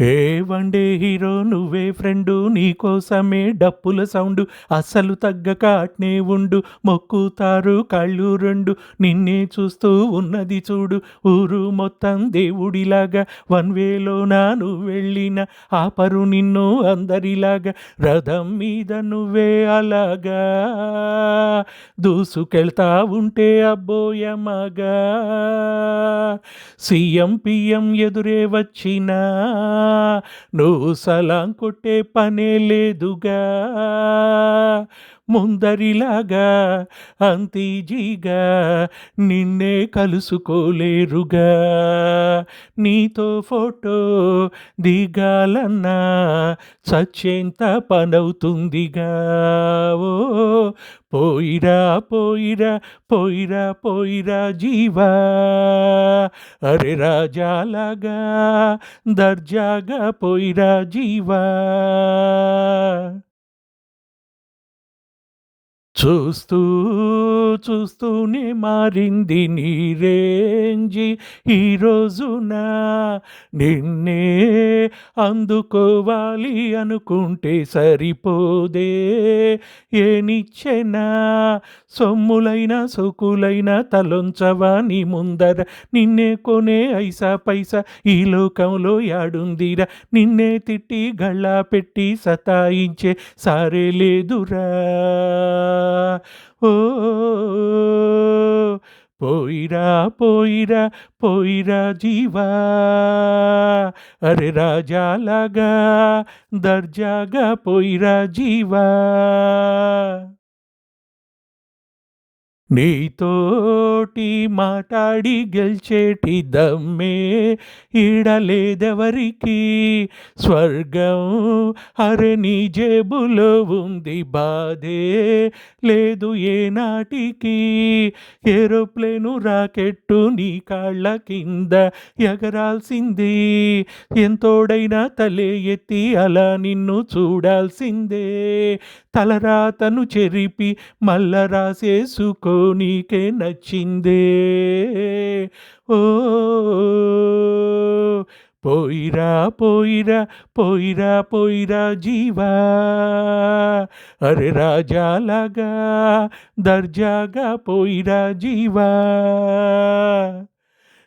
ఏ one day hero నువ్వే friend నీకోసమే డప్పుల సౌండు అస్సలు తగ్గక అట్నే ఉండు మొక్కుతారు కళ్ళు రెండు నిన్నే చూస్తూ ఉన్నది చూడు ఊరు మొత్తం దేవుడిలాగా వన్ వేలోనా నువ్వు వెళ్ళిన ఆపరు నిన్ను అందరిలాగా రథం మీద నువ్వే అలాగా దూసుకెళ్తా ఉంటే అబ్బోయమగా సీఎం పిఎం ఎదురే వచ్చినా నువ్వు సలాం కొట్టే పనే లేదుగా ముందరిలాగా అంతీజీగా నిన్నే కలుసుకోలేరుగా నీతో ఫోటో దిగాలన్నా చచ్చేంత పనవుతుందిగా ఓ పోయిరా పోయిరా పోయిరా పోయిరా జీవా అరే రాజాలాగా దర్జాగా పోయిరా జీవా చూస్తూ చూస్తూనే మారింది నీ రేంజి ఈ రోజున నిన్నే అందుకోవాలి అనుకుంటే సరిపోదే ఏనిచ్చెనా సొమ్ములైన సొకులైన తలొంచవా నీ ముందర నిన్నే కొనే ఐసా పైసా ఈ లోకంలో యాడుందిరా నిన్నే తిట్టి గళ్ళా పెట్టి సతాయించే సారే లేదురా ఓ పోయిరా పోయిరా పోయిరా జీవా అరే రాజాలాగా దర్జాగా పోయిరా జీవా నీతోటి మాట్లాడి గెలిచేటి దమ్మే ఈడలేదెవరికి స్వర్గం అరే నీ జేబులో ఉంది బాధే లేదు ఏనాటికి ఏరోప్లేను రాకెట్టు నీ కాళ్ళ కింద ఎగరాల్సింది ఎంతోడైనా తలే ఎత్తి అలా నిన్ను చూడాల్సిందే తలరాతను చెరిపి మల్ల రాసేసుకో నీకే నచ్చిందే ఓ పోయిరా పోయిరా పోయిరా పోయిరా జీవా అరే రాజాలాగా దర్జాగా పోయిరా జీవా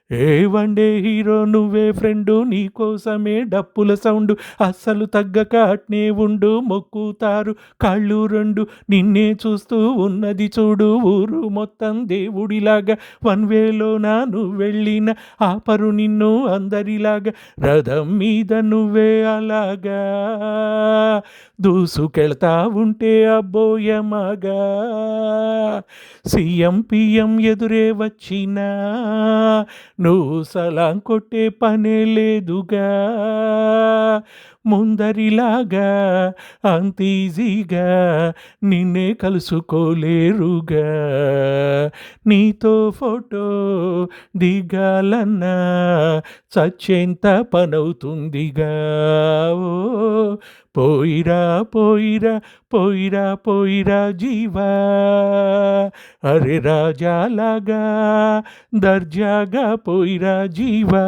ఏ వన్డే హీరో నువ్వే ఫ్రెండు నీకోసమే డప్పుల సౌండు అస్సలు తగ్గక అట్నే ఉండు మొక్కుతారు కాళ్ళు రెండు నిన్నే చూస్తూ ఉన్నది చూడు ఊరు మొత్తం దేవుడిలాగా వన్ వేలోనా నువ్వు వెళ్ళిన ఆపరు నిన్ను అందరిలాగా రథం మీద నువ్వే అలాగా దూసుకెళ్తా ఉంటే అబ్బోయమగా సీఎం పిఎం ఎదురే వచ్చినా నువ్వు సలాం కొట్టే పనే లేదుగా ముందరిలాగా అంత ఈజీగా నిన్నే కలుసుకోలేరుగా నీతో ఫోటో దిగాలన్నా చచ్చేంత పనవుతుందిగా ఓ పోయిరా పోయిరా పోయిరా పోయిరా జీవా అరే రాజాలాగా దర్జాగా పోయిరా జీవా